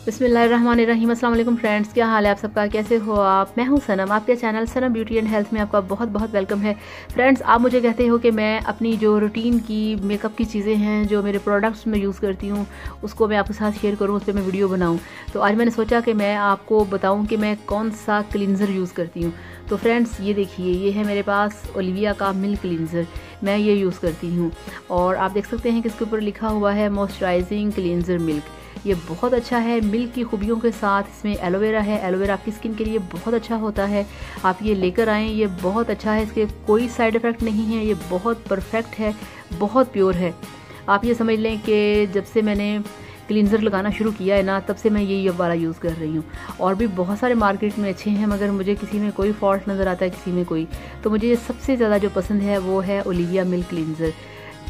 बिस्मिल्लाहिर्रहमानिर्रहीम। अस्सलाम वालेकुम फ्रेंड्स, क्या हाल है आप सबका, कैसे हो आप। मैं हूं सनम, आपके channel Sanam beauty and health में आपका बहुत बहुत वेलकम है। फ्रेंड्स, आप मुझे कहते हो कि मैं अपनी जो रूटीन की मेकअप की चीज़ें हैं, जो मेरे प्रोडक्ट्स में यूज़ करती हूँ, उसको मैं आपके साथ शेयर करूँ, उस पर मैं वीडियो बनाऊँ। तो आज मैंने सोचा कि मैं आपको बताऊँ कि मैं कौन सा क्लींजर यूज़ करती हूँ। तो फ्रेंड्स, ये देखिए, ये है मेरे पास ओलिविया का मिल्क क्लींजर, मैं ये यूज़ करती हूँ। और आप देख सकते हैं कि इसके ऊपर लिखा हुआ है मॉइस्चराइजिंग क्लींजर मिल्क। ये बहुत अच्छा है। मिल्क की खूबियों के साथ इसमें एलोवेरा है। एलोवेरा आपकी स्किन के लिए बहुत अच्छा होता है। आप ये लेकर आएँ, ये बहुत अच्छा है। इसके कोई साइड इफ़ेक्ट नहीं है। ये बहुत परफेक्ट है, बहुत प्योर है। आप ये समझ लें कि जब से मैंने क्लींजर लगाना शुरू किया है ना, तब से मैं यही वाला यूज़ कर रही हूँ। और भी बहुत सारे मार्केट में अच्छे हैं, मगर मुझे किसी में कोई फॉल्ट नज़र आता है, किसी में कोई। तो मुझे ये सबसे ज़्यादा जो पसंद है वो है ओलिविया मिल्क क्लींजर।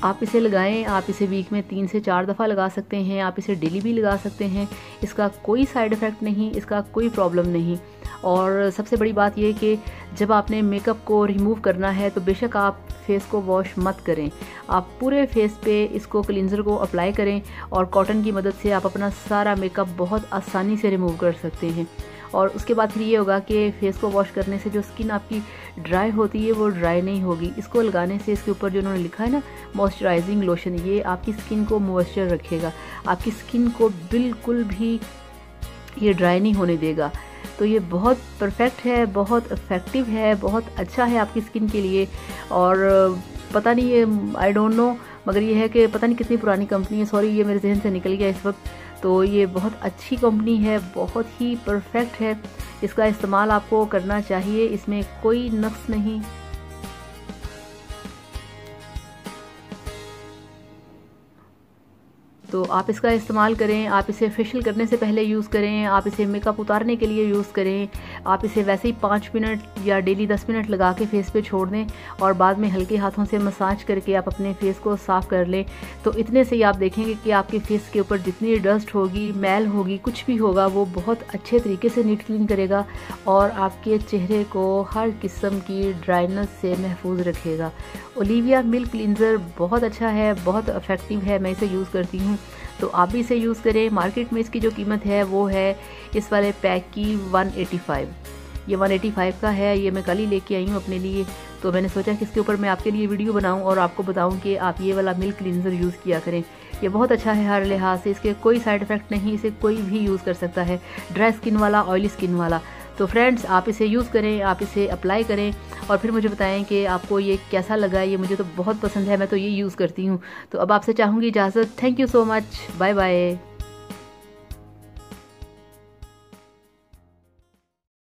आप इसे लगाएं, आप इसे वीक में 3 से 4 दफ़ा लगा सकते हैं। आप इसे डेली भी लगा सकते हैं। इसका कोई साइड इफ़ेक्ट नहीं, इसका कोई प्रॉब्लम नहीं। और सबसे बड़ी बात यह कि जब आपने मेकअप को रिमूव करना है तो बेशक आप फेस को वॉश मत करें। आप पूरे फेस पे इसको क्लींजर को अप्लाई करें और कॉटन की मदद से आप अपना सारा मेकअप बहुत आसानी से रिमूव कर सकते हैं। और उसके बाद फिर ये होगा कि फेस को वॉश करने से जो स्किन आपकी ड्राई होती है वो ड्राई नहीं होगी। इसको लगाने से इसके ऊपर जो उन्होंने लिखा है ना मॉइस्चराइजिंग लोशन, ये आपकी स्किन को मॉइस्चर रखेगा, आपकी स्किन को बिल्कुल भी ये ड्राई नहीं होने देगा। तो ये बहुत परफेक्ट है, बहुत इफ़ेक्टिव है, बहुत अच्छा है आपकी स्किन के लिए। और पता नहीं, ये आई डोंट नो, मगर ये है कि पता नहीं कितनी पुरानी कंपनी है, सॉरी ये मेरे जहन से निकल गया इस वक्त। तो ये बहुत अच्छी कंपनी है, बहुत ही परफेक्ट है। इसका इस्तेमाल आपको करना चाहिए, इसमें कोई नुक्स नहीं। तो आप इसका इस्तेमाल करें। आप इसे फेशियल करने से पहले यूज़ करें, आप इसे मेकअप उतारने के लिए यूज़ करें। आप इसे वैसे ही 5 मिनट या डेली 10 मिनट लगा के फेस पे छोड़ दें और बाद में हल्के हाथों से मसाज करके आप अपने फेस को साफ़ कर लें। तो इतने से ही आप देखेंगे कि आपके फेस के ऊपर जितनी डस्ट होगी, मैल होगी, कुछ भी होगा, वो बहुत अच्छे तरीके से नीट क्लीन करेगा और आपके चेहरे को हर किस्म की ड्राइनेस से महफूज रखेगा। ओलिविया मिल्क क्लींजर बहुत अच्छा है, बहुत इफ़ेक्टिव है, मैं इसे यूज़ करती हूँ। तो आप भी इसे यूज़ करें। मार्केट में इसकी जो कीमत है वो है इस वाले पैक की 185। ये 185 का है। ये मैं कल ही लेके आई हूँ अपने लिए। तो मैंने सोचा कि इसके ऊपर मैं आपके लिए वीडियो बनाऊँ और आपको बताऊँ कि आप ये वाला मिल्क क्लींजर यूज़ किया करें। ये बहुत अच्छा है हर लिहाज से, इसके कोई साइड इफ़ेक्ट नहीं, इसे कोई भी यूज़ कर सकता है, ड्राई स्किन वाला, ऑयली स्किन वाला। तो फ्रेंड्स, आप इसे यूज़ करें, आप इसे अप्लाई करें और फिर मुझे बताएं कि आपको ये कैसा लगा। ये मुझे तो बहुत पसंद है, मैं तो ये यूज़ करती हूँ। तो अब आपसे चाहूँगी इजाज़त। Thank you so much, bye bye.